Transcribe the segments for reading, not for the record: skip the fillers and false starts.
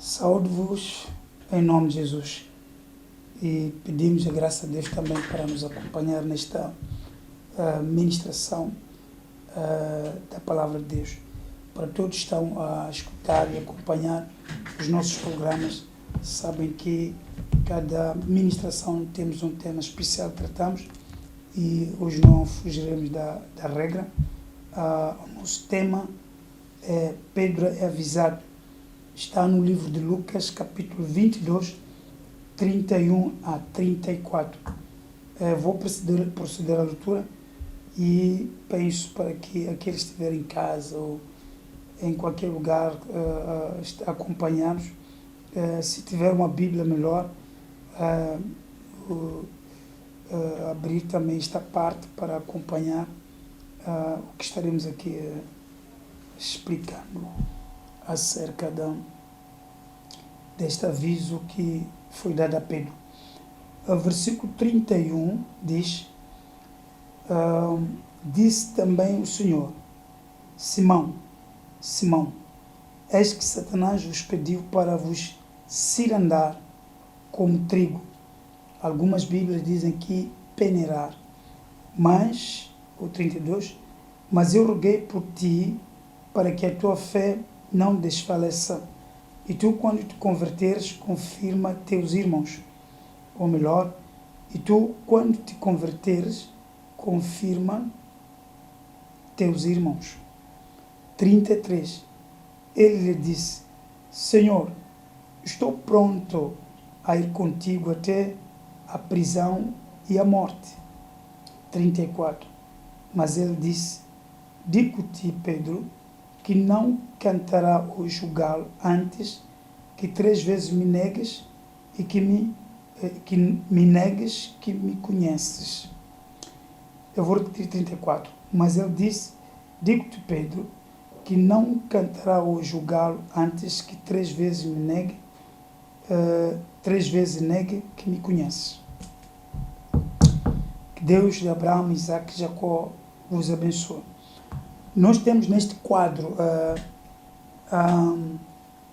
Saúde-vos em nome de Jesus e pedimos a graça de Deus também para nos acompanhar nesta ministração da Palavra de Deus. Para todos que estão a escutar e acompanhar os nossos programas, sabem que cada ministração temos um tema especial que tratamos e hoje não fugiremos da regra. O nosso tema é Pedro é avisado. Está no livro de Lucas, capítulo 22, 31 a 34. Vou proceder à leitura e penso para que aqueles que estiverem em casa ou em qualquer lugar acompanhar-nos, se tiver uma Bíblia melhor, abrir também esta parte para acompanhar o que estaremos aqui explicando acerca deste aviso que foi dado a Pedro. O versículo 31 diz: disse também o Senhor: Simão, Simão, eis que Satanás vos pediu para vos cirandar como trigo. Algumas Bíblias dizem que peneirar. Mas, o 32, mas eu roguei por ti para que a tua fé não desfaleça. E tu, quando te converteres, confirma teus irmãos. Ou melhor, e tu, quando te converteres, confirma teus irmãos. 33. Ele lhe disse: Senhor, estou pronto a ir contigo até a prisão e a morte. 34. Mas ele disse: digo-te, Pedro, que não cantará hoje o galo antes que 3 vezes me negues e que me negues que me conheces. Eu vou repetir 34. Mas ele disse: digo-te, Pedro, que não cantará hoje o galo antes que 3 vezes me negue, 3 vezes negue que me conheces. Que Deus de Abraão, Isaac e Jacó vos abençoe. Nós temos neste quadro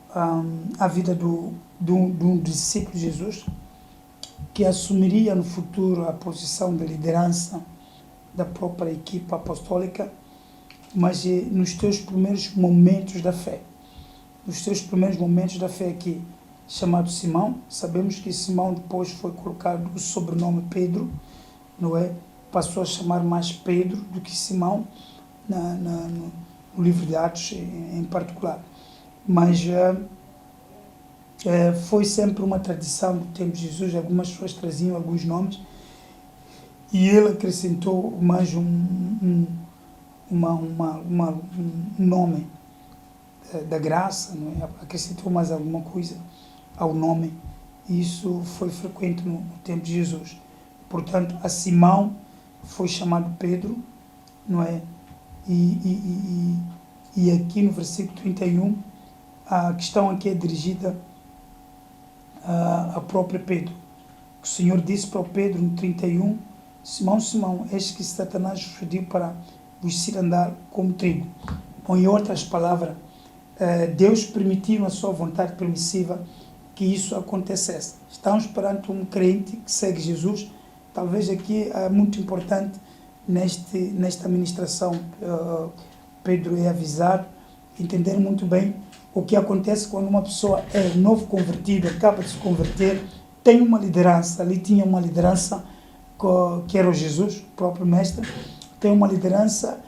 a vida de um discípulo de Jesus que assumiria no futuro a posição de liderança da própria equipa apostólica, mas nos seus primeiros momentos da fé. Nos seus primeiros momentos da fé aqui, chamado Simão. Sabemos que Simão depois foi colocado o sobrenome Pedro, não é? Passou a chamar mais Pedro do que Simão, no livro de Atos em particular. Mas foi sempre uma tradição do tempo de Jesus. Algumas pessoas traziam alguns nomes e ele acrescentou mais um nome da graça, não é? Acrescentou mais alguma coisa ao nome. Isso foi frequente no tempo de Jesus. Portanto, a Simão foi chamado Pedro, não é? E aqui no versículo 31, a questão aqui é dirigida a próprio Pedro. O Senhor disse para o Pedro no 31: Simão, Simão, eis que Satanás vos pediu para vos cirandar como trigo. Ou em outras palavras, Deus permitiu na sua vontade permissiva que isso acontecesse. Estamos perante um crente que segue Jesus. Talvez aqui é muito importante nesta ministração, Pedro é avisado, entender muito bem o que acontece quando uma pessoa é novo convertido, acaba de se converter, tem uma liderança. Ali tinha uma liderança que era o Jesus, o próprio mestre, tem uma liderança,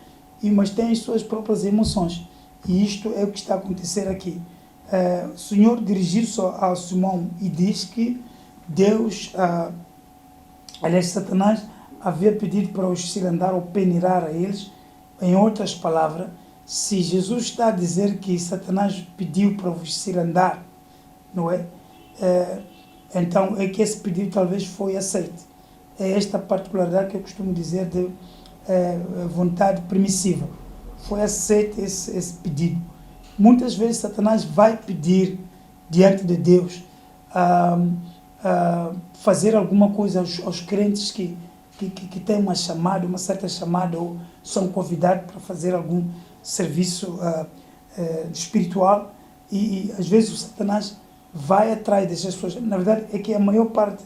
mas tem as suas próprias emoções. E isto é o que está a acontecer aqui. O Senhor dirigiu-se ao Simão e diz que Deus, aliás, Satanás, havia pedido para os cirandar ou peneirar a eles. Em outras palavras, se Jesus está a dizer que Satanás pediu para vos cirandar, não é? Então é que esse pedido talvez foi aceito. É esta particularidade que eu costumo dizer de vontade permissiva. Foi aceito esse pedido. Muitas vezes Satanás vai pedir diante de Deus fazer alguma coisa aos crentes que têm uma chamada, uma certa chamada, ou são convidados para fazer algum serviço espiritual, e às vezes o Satanás vai atrás dessas pessoas. Na verdade, é que a maior parte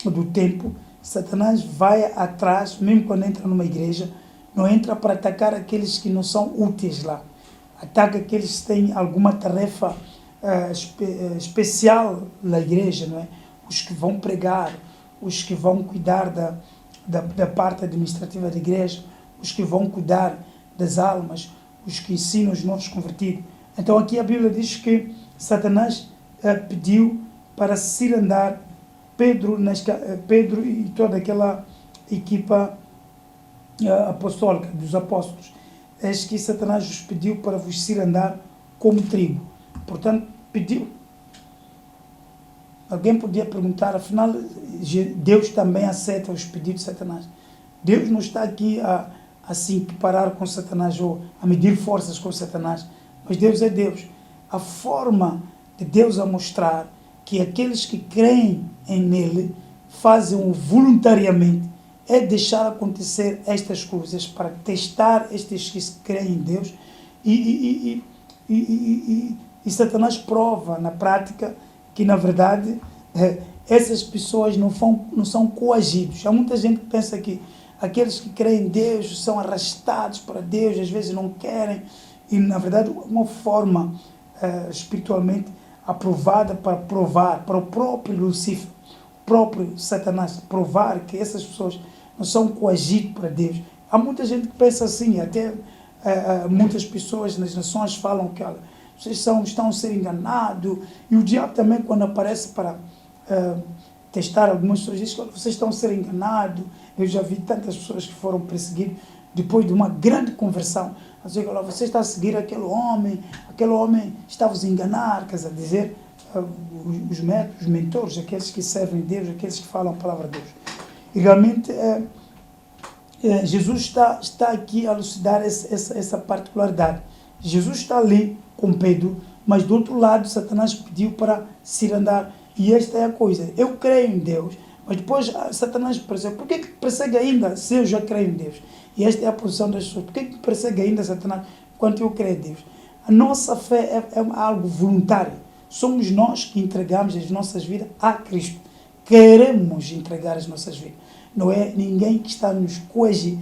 do tempo, Satanás vai atrás, mesmo quando entra numa igreja, não entra para atacar aqueles que não são úteis lá. Ataca aqueles que têm alguma tarefa especial na igreja, não é? Os que vão pregar, os que vão cuidar da parte administrativa da igreja, os que vão cuidar das almas, os que ensinam os novos convertidos. Então aqui a Bíblia diz que Satanás pediu para cirandar Pedro e toda aquela equipa apostólica dos apóstolos. Eis que Satanás vos pediu para vos cirandar como trigo. Portanto, pediu. Alguém podia perguntar, afinal, Deus também aceita os pedidos de Satanás. Deus não está aqui a se equiparar com Satanás ou a medir forças com Satanás, mas Deus é Deus. A forma de Deus a mostrar que aqueles que creem nele fazem voluntariamente é deixar acontecer estas coisas para testar estes que creem em Deus e Satanás prova na prática que, na verdade, essas pessoas não são coagidos. Há muita gente que pensa que aqueles que creem em Deus são arrastados para Deus, às vezes não querem, e, na verdade, uma forma espiritualmente aprovada para provar, para o próprio Lúcifer, o próprio Satanás, provar que essas pessoas não são coagidas para Deus. Há muita gente que pensa assim, até muitas pessoas nas nações falam que vocês estão a ser enganados, e o diabo também, quando aparece para testar algumas pessoas, diz que vocês estão a ser enganados. Eu já vi tantas pessoas que foram perseguidas depois de uma grande conversão. Você está a seguir aquele homem está a vos enganar, quer dizer, os mentores, aqueles que servem a Deus, aqueles que falam a palavra de Deus. E realmente Jesus está aqui a elucidar essa particularidade. Jesus está ali com Pedro, mas do outro lado Satanás pediu para cirandar. E esta é a coisa, eu creio em Deus, mas depois Satanás persegue. Por que persegue ainda se eu já creio em Deus? E esta é a posição das pessoas. Por que persegue ainda Satanás quando eu creio em Deus? A nossa fé é algo voluntário. Somos nós que entregamos as nossas vidas a Cristo. Queremos entregar as nossas vidas. Não é ninguém que está a nos coagir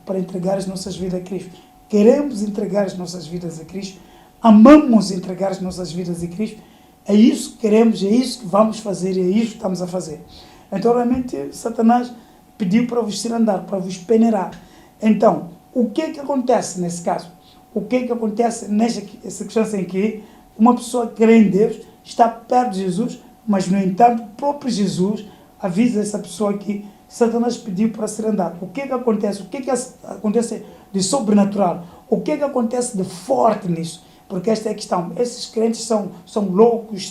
para entregar as nossas vidas a Cristo. Queremos entregar as nossas vidas a Cristo. Amamos entregar as nossas vidas a Cristo. É isso que queremos, é isso que vamos fazer, é isso que estamos a fazer. Então, realmente, Satanás pediu para vos cirandar, para vos peneirar. Então, o que é que acontece nesse caso? O que é que acontece nessa circunstância em que uma pessoa que crê em Deus está perto de Jesus, mas, no entanto, o próprio Jesus avisa essa pessoa que Satanás pediu para cirandar. O que é que acontece? O que é que acontece de sobrenatural? O que é que acontece de forte nisso? Porque esta é a questão. Esses crentes são loucos,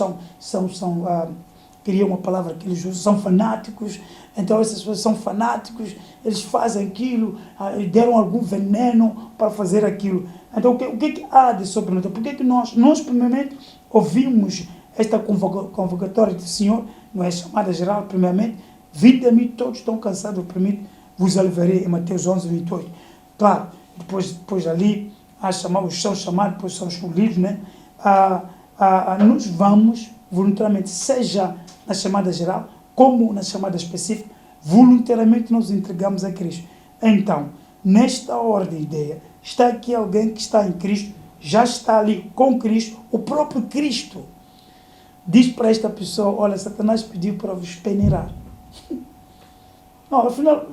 queria uma palavra que eles usam, são fanáticos. Então essas pessoas são fanáticos, eles fazem aquilo, deram algum veneno para fazer aquilo. Então o que é que há de sobrenatural? Por que é que nós primeiramente ouvimos esta convocatória do Senhor, não é chamada geral, primeiramente, vinde a mim todos estão cansados, oprimidos, vos aliviarei, em Mateus 11, 28. Claro, depois ali, os são chamados, depois são escolhidos, né? Nós vamos voluntariamente, seja na chamada geral, como na chamada específica, voluntariamente nos entregamos a Cristo. Então, nesta ordem de ideia, está aqui alguém que está em Cristo, já está ali com Cristo, o próprio Cristo diz para esta pessoa, olha, Satanás pediu para vos peneirar. Não, afinal,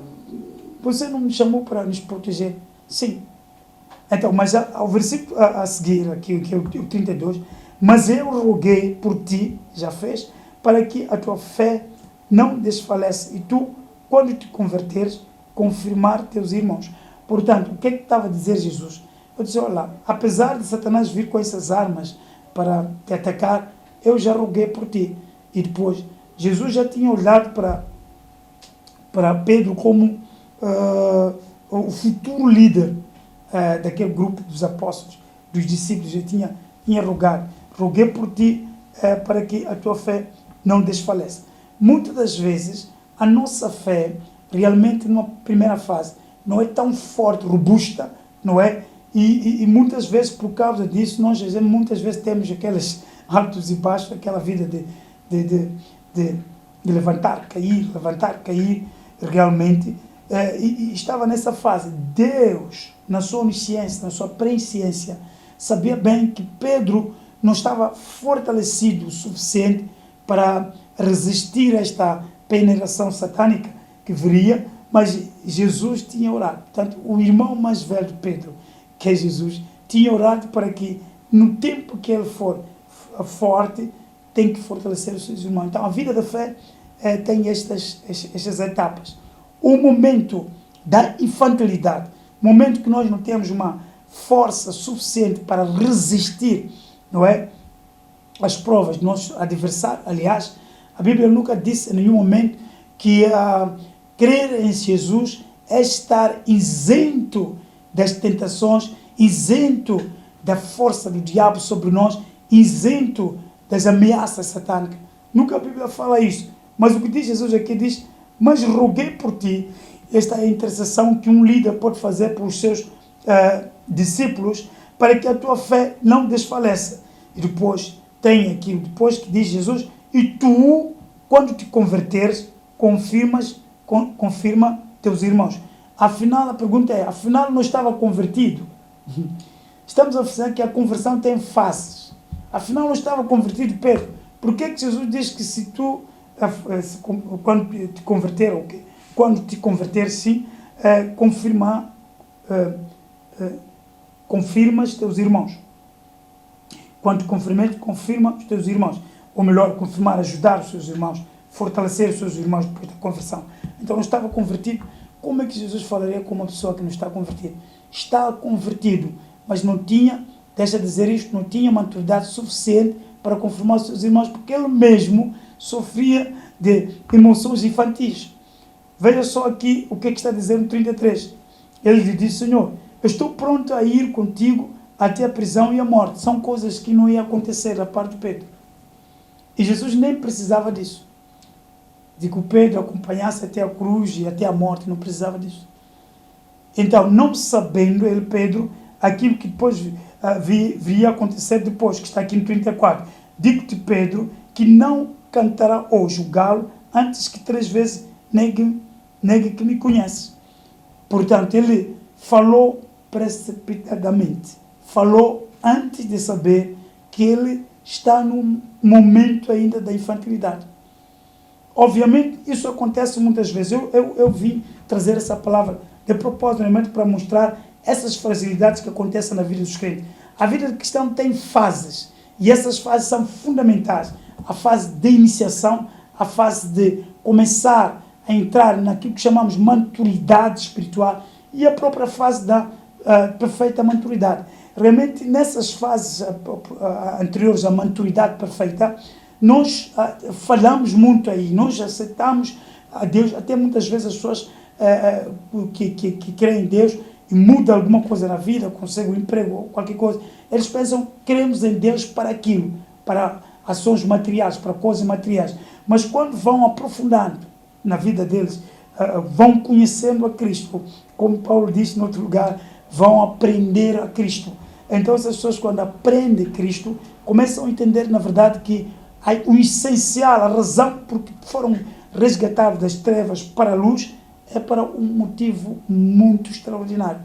você não me chamou para nos proteger? Sim. Então, mas ao versículo a seguir, aqui, que é o 32, mas eu roguei por ti, já fez, para que a tua fé não desfaleça, e tu, quando te converteres, confirmar teus irmãos. Portanto, o que é que estava a dizer Jesus? Eu disse, olha, apesar de Satanás vir com essas armas para te atacar, eu já roguei por ti. E depois, Jesus já tinha olhado para Pedro como o futuro líder daquele grupo dos apóstolos, dos discípulos. Eu tinha rogado. Roguei por ti para que a tua fé não desfaleça. Muitas das vezes, a nossa fé, realmente, numa primeira fase, não é tão forte, robusta, não é? E muitas vezes, por causa disso, nós muitas vezes temos altos e baixos, aquela vida de levantar, cair, realmente. E estava nessa fase. Deus, na sua onisciência, na sua presciência, sabia bem que Pedro não estava fortalecido o suficiente para resistir a esta penetração satânica que viria, mas Jesus tinha orado. Portanto, o irmão mais velho de Pedro, que é Jesus, tinha orado para que, no tempo que ele for forte, tem que fortalecer os seus irmãos. Então, a vida da fé tem estas etapas. O momento da infantilidade, momento que nós não temos uma força suficiente para resistir, não é, as provas do nosso adversário. Aliás, a Bíblia nunca disse em nenhum momento que crer em Jesus é estar isento das tentações, isento da força do diabo sobre nós, isento das ameaças satânicas. Nunca a Bíblia fala isso. Mas o que diz Jesus aqui diz: mas roguei por ti. Esta é a intercessão que um líder pode fazer para os seus discípulos, para que a tua fé não desfaleça. E depois tem aqui, depois que diz Jesus: e tu, quando te converteres, confirma teus irmãos. Afinal, a pergunta é, afinal não estava convertido? Estamos a dizer que a conversão tem faces. Afinal não estava convertido Pedro. Por que que Jesus diz que se tu, quando te converter, okay, quando te converter, sim, confirmas teus irmãos. Quando te confirma os teus irmãos. Ou melhor, confirmar, ajudar os seus irmãos, fortalecer os seus irmãos depois da conversão. Então não estava convertido. Como é que Jesus falaria com uma pessoa que não está convertida? Estava convertido, mas não tinha, deixa de dizer isto, não tinha maturidade suficiente para confirmar os seus irmãos, porque ele mesmo sofria de emoções infantis. Veja só aqui o que é que está dizendo no 33. Ele lhe disse: Senhor, eu estou pronto a ir contigo até a prisão e a morte. São coisas que não iam acontecer da parte de Pedro. E Jesus nem precisava disso. De que o Pedro acompanhasse até a cruz e até a morte, não precisava disso. Então, não sabendo ele, Pedro, aquilo que depois viria a acontecer depois, que está aqui no 34. Digo-te, Pedro, que não cantará hoje o galo antes que 3 vezes negue que me conhece. Portanto, ele falou precipitadamente. Falou antes de saber que ele está num momento ainda da infantilidade. Obviamente, isso acontece muitas vezes. Eu vim trazer essa palavra de propósito, realmente, para mostrar essas fragilidades que acontecem na vida dos crentes. A vida do cristão tem fases, e essas fases são fundamentais. A fase de iniciação, a fase de começar a entrar naquilo que chamamos maturidade espiritual, e a própria fase da perfeita maturidade. Realmente, nessas fases anteriores à maturidade perfeita, nós falhamos muito aí, nós aceitamos a Deus, até muitas vezes as pessoas que creem em Deus e mudam alguma coisa na vida, conseguem um emprego ou qualquer coisa, eles pensam que queremos em Deus para aquilo, para ações materiais, para coisas materiais. Mas quando vão aprofundando na vida deles, vão conhecendo a Cristo, como Paulo disse em outro lugar, vão aprender a Cristo. Então essas pessoas, quando aprendem Cristo, começam a entender, na verdade, que o essencial, a razão por que foram resgatados das trevas para a luz, é para um motivo muito extraordinário.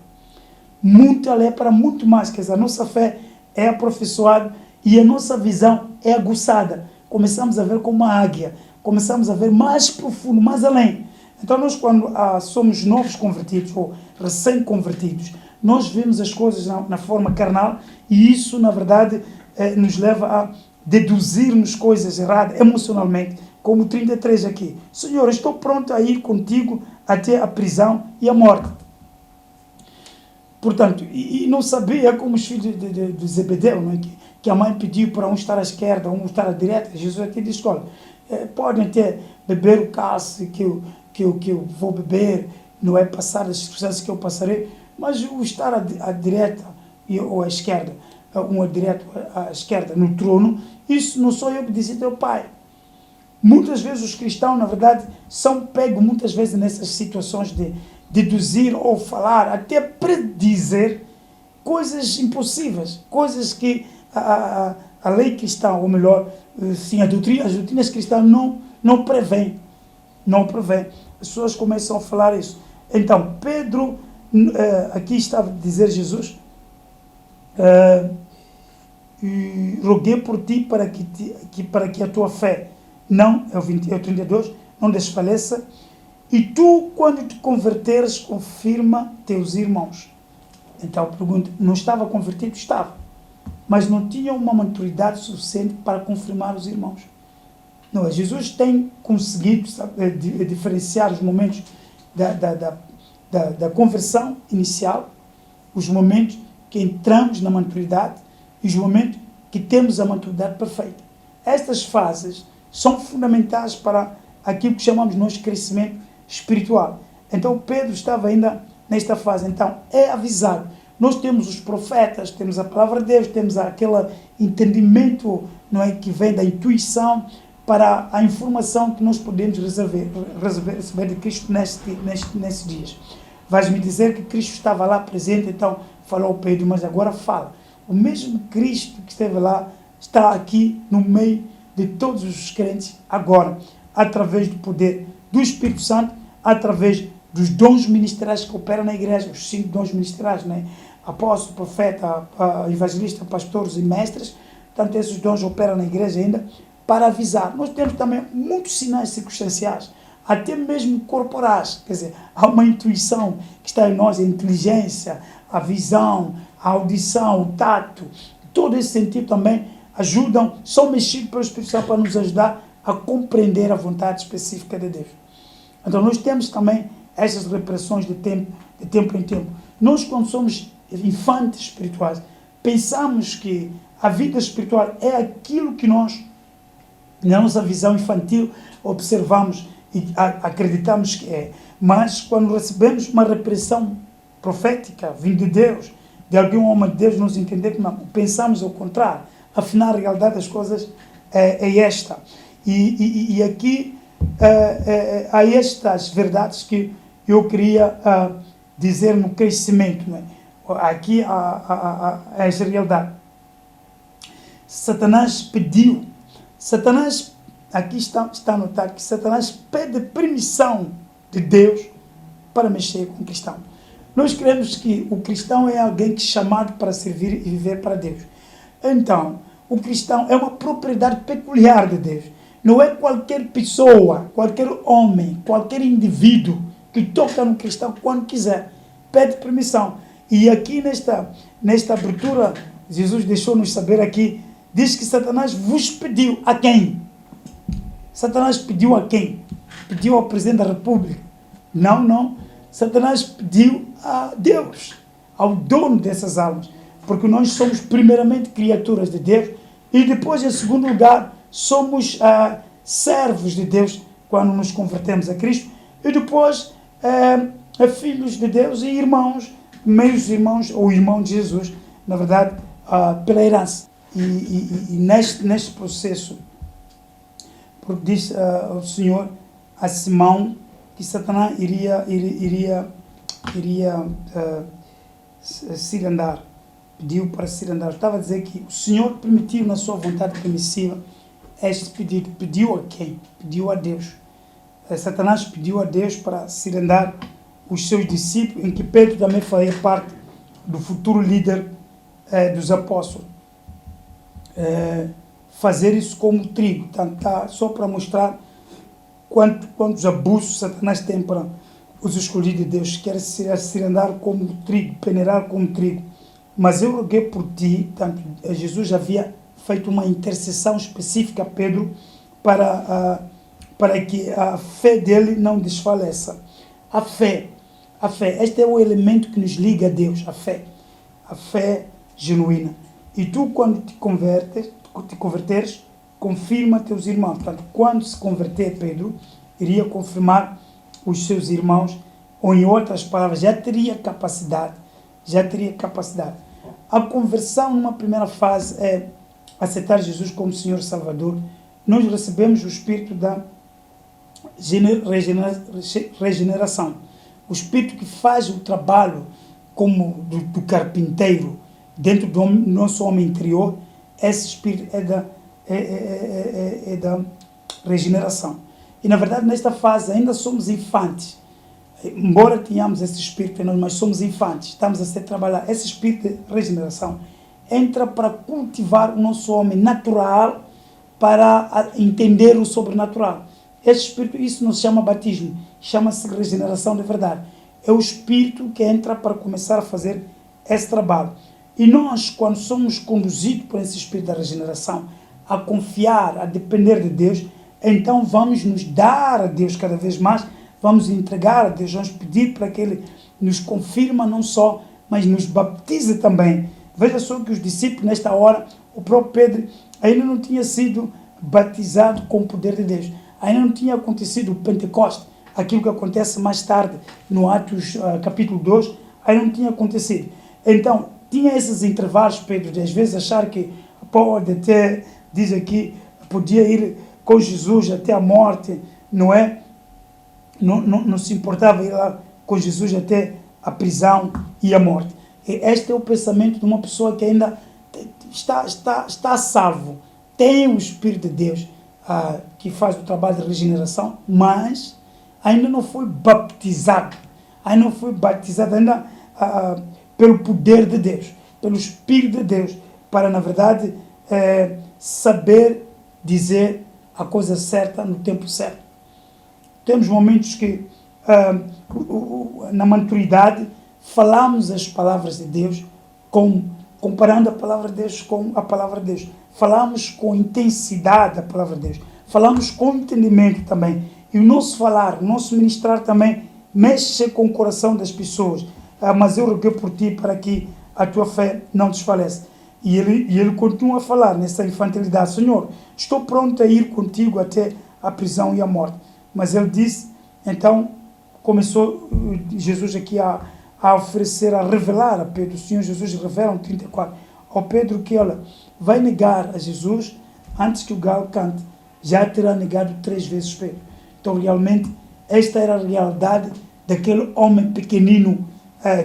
É para muito mais. Quer dizer, a nossa fé é aperfeiçoada e a nossa visão é aguçada. Começamos a ver como uma águia. Começamos a ver mais profundo, mais além. Então nós, quando somos novos convertidos ou recém-convertidos, nós vemos as coisas na forma carnal, e isso, na verdade, nos leva a deduzirmos coisas erradas emocionalmente, como o 33 aqui. Senhor, estou pronto a ir contigo até a prisão e a morte. Portanto, e não sabia como os filhos de Zebedeu, não é? Que a mãe pediu para um estar à esquerda, um estar à direita. Jesus aqui diz: olha, podem até beber o cálice que eu vou beber, não é passar as circunstâncias que eu passarei, mas o estar à direita ou à esquerda, um à direita ou à esquerda no trono, isso não sou eu que decido, é o Pai. Muitas vezes os cristãos, na verdade, são pegos muitas vezes nessas situações de deduzir ou falar, até predizer coisas impossíveis, coisas que a lei cristã, ou melhor, sim, as doutrinas cristãs não prevêem. Não prevêem. As pessoas começam a falar isso. Então, Pedro, aqui estava a dizer Jesus, roguei por ti para que a tua fé não, é o 32, não desfaleça, e tu, quando te converteres, confirma teus irmãos. Então, pergunta, não estava convertido? Estava. Mas não tinha uma maturidade suficiente para confirmar os irmãos. Não, Jesus tem conseguido diferenciar os momentos da conversão inicial, os momentos que entramos na maturidade e os momentos que temos a maturidade perfeita. Estas fases são fundamentais para aquilo que chamamos nós de crescimento espiritual. Então Pedro estava ainda nesta fase. Então é avisado. Nós temos os profetas, temos a palavra de Deus, temos aquele entendimento, não é, que vem da intuição para a informação que nós podemos receber de Cristo nesses dias. Vais-me dizer que Cristo estava lá presente, então falou Pedro, mas agora fala. O mesmo Cristo que esteve lá está aqui no meio de todos os crentes agora, através do poder do Espírito Santo, através dos dons ministeriais que operam na igreja, os 5 dons ministeriais, né? Apóstolo, profeta, evangelista, pastores e mestres. Portanto, esses dons operam na igreja ainda para avisar. Nós temos também muitos sinais circunstanciais, até mesmo corporais, quer dizer, há uma intuição que está em nós, a inteligência, a visão, a audição, o tato, todo esse sentido também ajudam, são mexidos pelo Espírito Santo para nos ajudar a compreender a vontade específica de Deus. Então nós temos também essas repressões de tempo em tempo. Nós, quando somos infantes espirituais, pensamos que a vida espiritual é aquilo que nós, na nossa visão infantil, observamos e acreditamos que é. Mas quando recebemos uma repressão profética, vinda de Deus, de algum homem de Deus, nós entendemos que não, pensamos ao contrário. Afinal, a realidade das coisas é esta. E aqui há estas verdades que eu queria dizer no crescimento. Não é? Aqui há esta realidade. Satanás pediu. Aqui está anotado que Satanás pede permissão de Deus para mexer com o cristão. Nós cremos que o cristão é alguém que é chamado para servir e viver para Deus. Então, o cristão é uma propriedade peculiar de Deus. Não é qualquer pessoa, qualquer homem, qualquer indivíduo que toca no cristão quando quiser. Pede permissão. E aqui nesta abertura, Jesus deixou-nos saber aqui, diz que Satanás vos pediu a quem? Satanás pediu a quem? Pediu ao presidente da República? Não. Satanás pediu a Deus, ao dono dessas almas. Porque nós somos primeiramente criaturas de Deus e depois, em segundo lugar, somos servos de Deus quando nos convertemos a Cristo e depois filhos de Deus e irmãos, meios irmãos ou irmão de Jesus, na verdade, pela herança. E neste processo, porque diz o Senhor a Simão que Satanás iria cirandar, pediu para cirandar. Estava a dizer que o Senhor permitiu na sua vontade permissiva este pedido. Pediu a quem? Pediu a Deus. Satanás pediu a Deus para cirandar os seus discípulos, em que Pedro também fazia parte do futuro líder dos apóstolos. Fazer isso como trigo, tá, só para mostrar quantos abusos Satanás tem para os escolhidos de Deus. Quer cirandar como trigo, peneirar como trigo. Mas eu roguei por ti, tanto Jesus havia feito uma intercessão específica a Pedro para que a fé dele não desfaleça. A fé, este é o elemento que nos liga a Deus, a fé genuína. E tu, quando te converteres, confirma teus irmãos. Portanto, quando se converter Pedro, iria confirmar os seus irmãos, ou em outras palavras, já teria capacidade. A conversão numa primeira fase é aceitar Jesus como Senhor e Salvador. Nós recebemos o Espírito da regeneração. O Espírito que faz o trabalho como do carpinteiro dentro do nosso homem interior esse espírito é da regeneração. E na verdade nesta fase ainda somos infantes. Embora tenhamos esse espírito em nós, mas somos infantes. Estamos a ser trabalhar. Esse espírito de regeneração entra para cultivar o nosso homem natural para entender o sobrenatural. Esse espírito, isso não se chama batismo, chama-se regeneração de verdade. É o espírito que entra para começar a fazer esse trabalho. E nós, quando somos conduzidos por esse espírito da regeneração, a confiar, a depender de Deus, então vamos nos dar a Deus cada vez mais, vamos entregar a Deus, vamos pedir para que Ele nos confirma não só, mas nos baptize também. Veja só que os discípulos, nesta hora, o próprio Pedro ainda não tinha sido batizado com o poder de Deus. Ainda não tinha acontecido o Pentecostes, aquilo que acontece mais tarde no Atos capítulo 2, ainda não tinha acontecido. Então, tinha esses intervalos, Pedro, de às vezes achar que pode até, diz aqui, podia ir com Jesus até a morte, não é? Não se importava ir lá com Jesus até a prisão e a morte. E este é o pensamento de uma pessoa que ainda está salvo, tem o Espírito de Deus, que faz o trabalho de regeneração, mas ainda não foi batizado, ainda pelo poder de Deus, pelo Espírito de Deus, para na verdade saber dizer a coisa certa no tempo certo. Temos momentos que na maturidade falamos as palavras de Deus comparando a palavra de Deus com a palavra de Deus. Falamos com intensidade a palavra de Deus. Falamos com entendimento também. E o nosso falar, o nosso ministrar também mexe com o coração das pessoas. Mas eu roguei por ti para que a tua fé não desfaleça. E ele continua a falar nessa infantilidade. Senhor, estou pronto a ir contigo até a prisão e a morte. Mas ele disse, então, começou Jesus aqui a oferecer, a revelar a Pedro. O Senhor Jesus revela no 34 ao Pedro que, olha, vai negar a Jesus antes que o galo cante. Já terá negado 3 vezes Pedro. Então, realmente, esta era a realidade daquele homem pequenino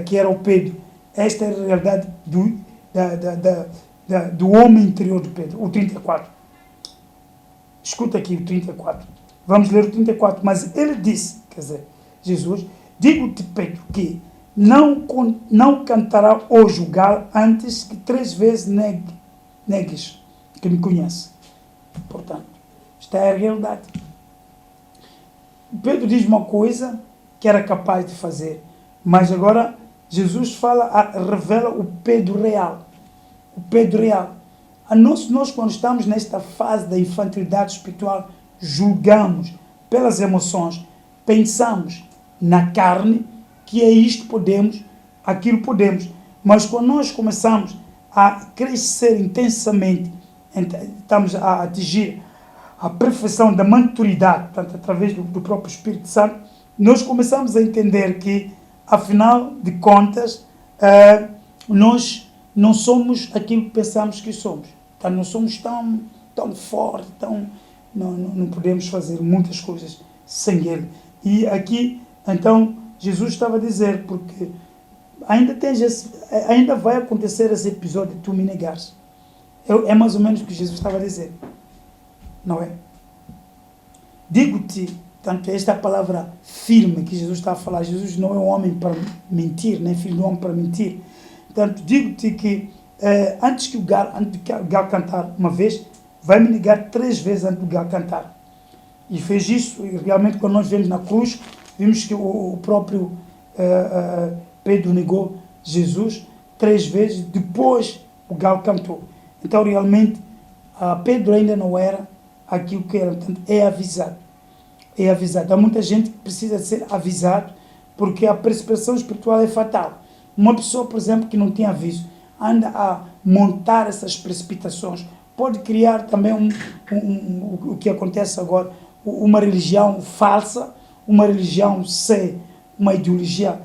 que era o Pedro. Esta era a realidade do homem interior de Pedro. O 34. Escuta aqui o 34. Vamos ler o 34. Mas ele disse, quer dizer, Jesus, digo-te, Pedro, que não cantará hoje o galo antes que 3 vezes negues que me conhece. Portanto, esta é a realidade. Pedro diz uma coisa que era capaz de fazer, mas agora Jesus revela o Pedro real. O Pedro real. Nós, quando estamos nesta fase da infantilidade espiritual, julgamos pelas emoções, pensamos na carne, que é isto podemos, aquilo podemos. Mas quando nós começamos a crescer intensamente, estamos a atingir a perfeição da maturidade, portanto, através do próprio Espírito Santo, nós começamos a entender que, afinal de contas, nós não somos aquilo que pensamos que somos. Então, não somos tão fortes, não podemos fazer muitas coisas sem Ele. E aqui, então, Jesus estava a dizer, porque ainda vai acontecer esse episódio de tu me negares. É mais ou menos o que Jesus estava a dizer. Não é? Digo-te, tanto esta palavra firme que Jesus está a falar. Jesus não é um homem para mentir, nem filho do homem para mentir. Portanto, digo-te que antes que o galo cantar uma vez, vai me negar 3 vezes antes do galo cantar. E fez isso, e realmente quando nós vemos na cruz, vimos que o próprio Pedro negou Jesus 3 vezes, depois o galo cantou. Então realmente Pedro ainda não era aquilo que era, portanto, é avisado. É avisado. Há muita gente que precisa ser avisado, porque a precipitação espiritual é fatal. Uma pessoa, por exemplo, que não tem aviso, anda a montar essas precipitações, pode criar também o que acontece agora, uma religião falsa, uma religião sem uma ideologia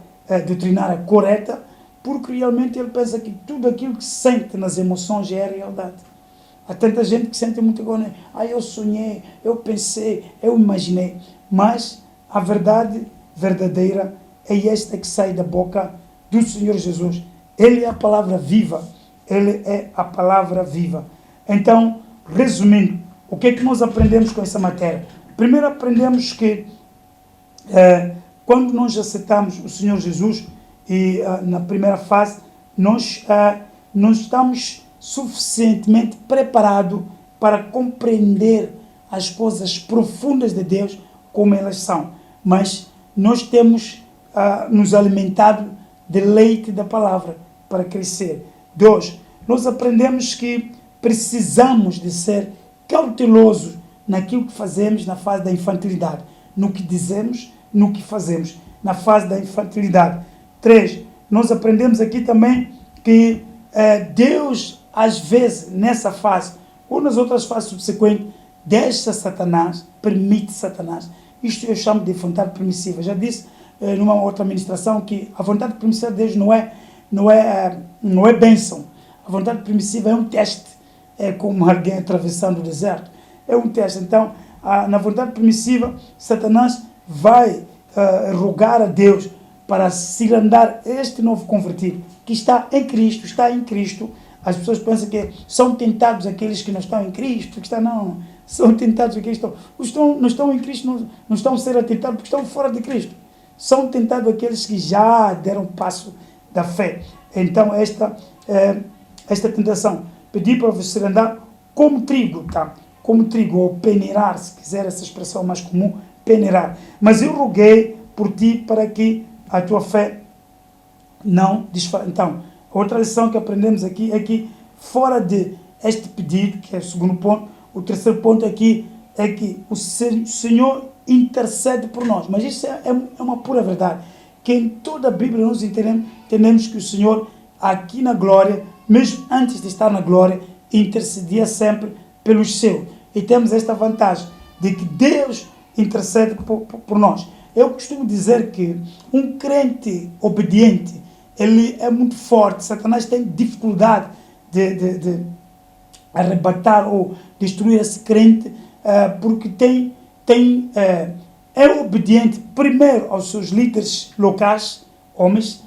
doutrinária correta, porque realmente ele pensa que tudo aquilo que sente nas emoções é a realidade. Há tanta gente que sente muito agora, eu sonhei, eu pensei, eu imaginei, mas a verdade verdadeira é esta que sai da boca do Senhor Jesus. Ele é a palavra viva, Ele é a palavra viva. Então, resumindo, o que é que nós aprendemos com essa matéria? Primeiro aprendemos que quando nós aceitamos o Senhor Jesus, e na primeira fase, nós estamos suficientemente preparados para compreender as coisas profundas de Deus como elas são. Mas nós temos nos alimentado de leite da palavra para crescer. 2, nós aprendemos que precisamos de ser cautelosos naquilo que fazemos na fase da infantilidade, no que dizemos, no que fazemos, na fase da infantilidade. 3, nós aprendemos aqui também que Deus, às vezes, nessa fase, ou nas outras fases subsequentes, deixa Satanás, permite Satanás. Isto eu chamo de vontade permissiva. Já disse numa outra ministração que a vontade permissiva de Deus não é bênção. A vontade permissiva é um teste. É como alguém atravessando o deserto. É um teste. Então, na vontade permissiva, Satanás vai rogar a Deus para cirandar este novo convertido, que está em Cristo. As pessoas pensam que são tentados aqueles que não estão em Cristo, são tentados aqueles que não estão em Cristo, não estão a ser atentados porque estão fora de Cristo. São tentados aqueles que já deram passo da fé. Então, esta tentação, pedir para você andar como trigo, tá? Como trigo, ou peneirar, se quiser essa expressão mais comum, peneirar. Mas eu roguei por ti para que a tua fé não desfaleça. Então, outra lição que aprendemos aqui é que, fora de este pedido, que é o segundo ponto, o terceiro ponto aqui é que o Senhor intercede por nós. Mas isso é uma pura verdade. Que em toda a Bíblia nós entendemos que o Senhor, aqui na glória, mesmo antes de estar na glória, intercedia sempre pelos seus. E temos esta vantagem de que Deus intercede por nós. Eu costumo dizer que um crente obediente, ele é muito forte. Satanás tem dificuldade de arrebatar ou destruir esse crente, porque é obediente primeiro aos seus líderes locais, homens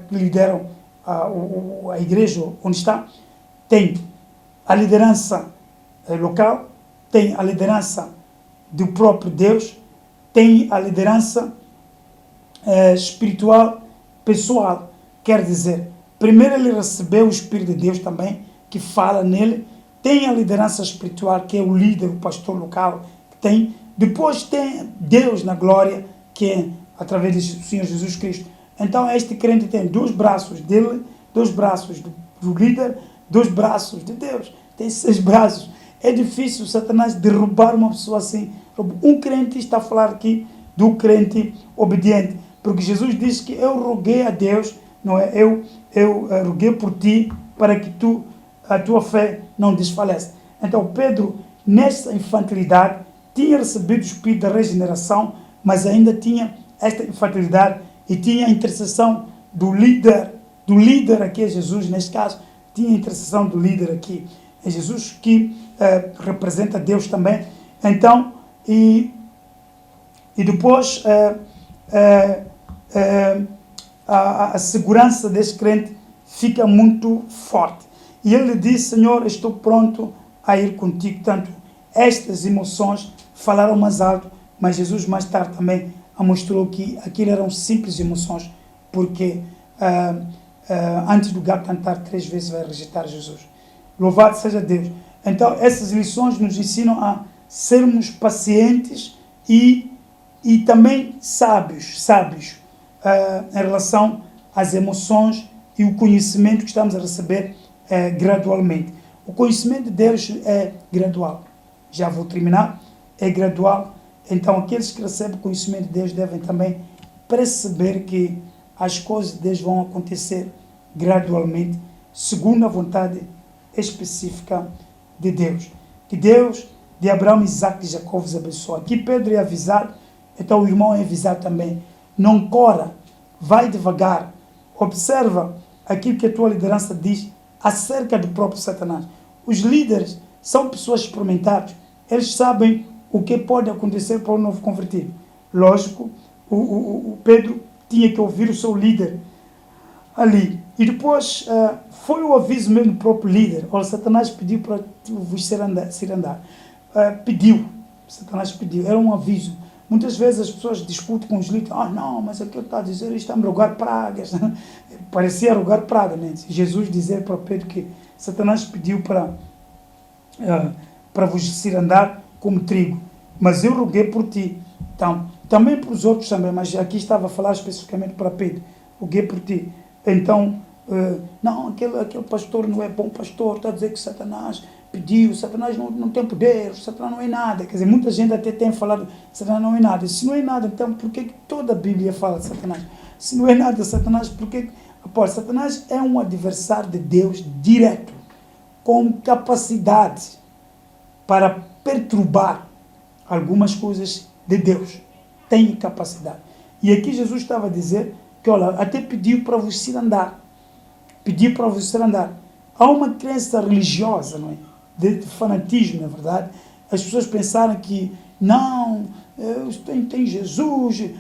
que lideram a igreja onde está. Tem a liderança local, tem a liderança do próprio Deus, tem a liderança espiritual pessoal. Quer dizer, primeiro ele recebeu o Espírito de Deus também, que fala nele. Tem a liderança espiritual, que é o líder, o pastor local, que tem. Depois tem Deus na glória, que é através do Senhor Jesus Cristo. Então este crente tem 2 braços dele, 2 braços do líder, 2 braços de Deus. Tem 6 braços. É difícil Satanás derrubar uma pessoa assim. Um crente está a falar aqui do crente obediente. Porque Jesus disse que eu roguei a Deus, não é? Eu roguei por ti para que a tua fé não desfaleça. Então Pedro, nessa infantilidade, tinha recebido o Espírito da regeneração, mas ainda tinha esta infantilidade e tinha a intercessão do líder aqui é Jesus, neste caso, tinha a intercessão do líder aqui. É Jesus que representa Deus também. Então, e depois a segurança desse crente fica muito forte. E ele disse: Senhor, estou pronto a ir contigo. Tanto estas emoções falaram mais alto, mas Jesus mais tarde também mostrou que aquilo eram simples emoções, porque antes do gato cantar 3 vezes vai rejeitar Jesus. Louvado seja Deus. Então essas lições nos ensinam a sermos pacientes e também sábios em relação às emoções e o conhecimento que estamos a receber gradualmente. O conhecimento de Deus é gradual. Já vou terminar. É gradual. Então aqueles que recebem o conhecimento de Deus devem também perceber que as coisas de Deus vão acontecer gradualmente, segundo a vontade específica de Deus. Que Deus de Abraão, Isaac e Jacó vos abençoe. Aqui Pedro é avisado, então o irmão é avisado também. Não corra, vai devagar. Observa aquilo que a tua liderança diz acerca do próprio Satanás. Os líderes são pessoas experimentadas. Eles sabem o que pode acontecer para o novo convertido. Lógico, o Pedro tinha que ouvir o seu líder ali. E depois foi o aviso mesmo do próprio líder. Olha, Satanás pediu para vos cirandar. Pediu. Satanás pediu. Era um aviso. Muitas vezes as pessoas discutem com os líderes. Não, mas aquilo está a dizer, ele está a me rogar pragas. Parecia rogar praga, né? Jesus dizer para Pedro que Satanás pediu para vos cirandar como trigo. Mas eu roguei por ti. Então, também para os outros também, mas aqui estava a falar especificamente para Pedro. Roguei por ti. Então, não, aquele pastor não é bom pastor, está a dizer que Satanás pediu, Satanás não tem poder, Satanás não é nada. Quer dizer, muita gente até tem falado que Satanás não é nada. Se não é nada, então por que toda a Bíblia fala de Satanás? Se não é nada, Satanás, por que... Satanás é um adversário de Deus direto, com capacidade para perturbar algumas coisas de Deus. Tem capacidade. E aqui Jesus estava a dizer que, olha, até pediu para vos cirandar. Pediu para vos cirandar. Há uma crença religiosa, não é? De fanatismo, na verdade. As pessoas pensaram que, não, tem Jesus.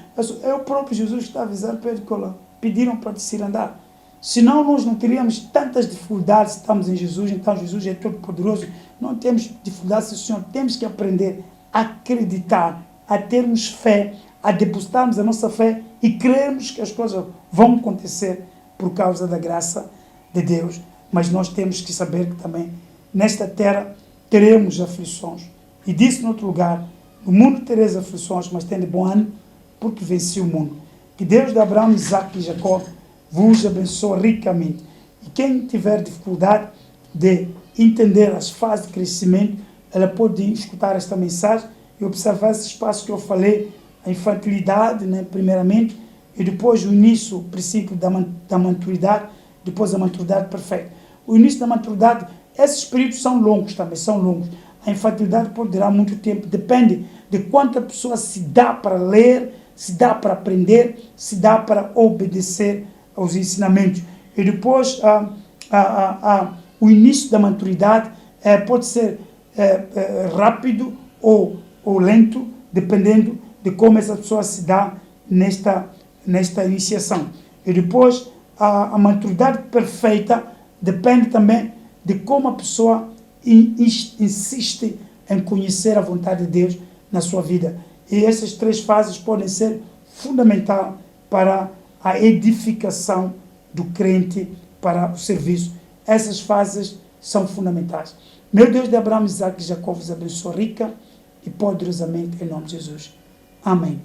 É o próprio Jesus que está a avisar Pedro que, olha, pediram para te cirandar. Senão nós não teríamos tantas dificuldades se estamos em Jesus, então Jesus é todo poderoso. Não temos dificuldades, Senhor. Temos que aprender a acreditar, a termos fé, a depositarmos a nossa fé e crermos que as coisas vão acontecer por causa da graça de Deus. Mas nós temos que saber que também nesta terra teremos aflições. E disse no outro lugar, no mundo tereis aflições, mas tende bom ânimo, porque venci o mundo. Que Deus de Abraão, Isaac e Jacó vos abençoe ricamente. E quem tiver dificuldade de entender as fases de crescimento, ela pode escutar esta mensagem e observar esse espaço que eu falei, a infantilidade, né, primeiramente, e depois o início, o princípio da maturidade, depois a maturidade perfeita. O início da maturidade, esses períodos são longos também, são longos. A infantilidade pode durar muito tempo, depende de quanta pessoa se dá para ler, se dá para aprender, se dá para obedecer aos ensinamentos. E depois o início da maturidade pode ser rápido ou lento, dependendo de como essa pessoa se dá nesta iniciação. E depois a maturidade perfeita depende também de como a pessoa insiste em conhecer a vontade de Deus na sua vida. E essas três fases podem ser fundamentais para a edificação do crente para o serviço. Essas fases são fundamentais. Meu Deus de Abraão, Isaac e Jacó vos abençoe rica e poderosamente em nome de Jesus. Amém.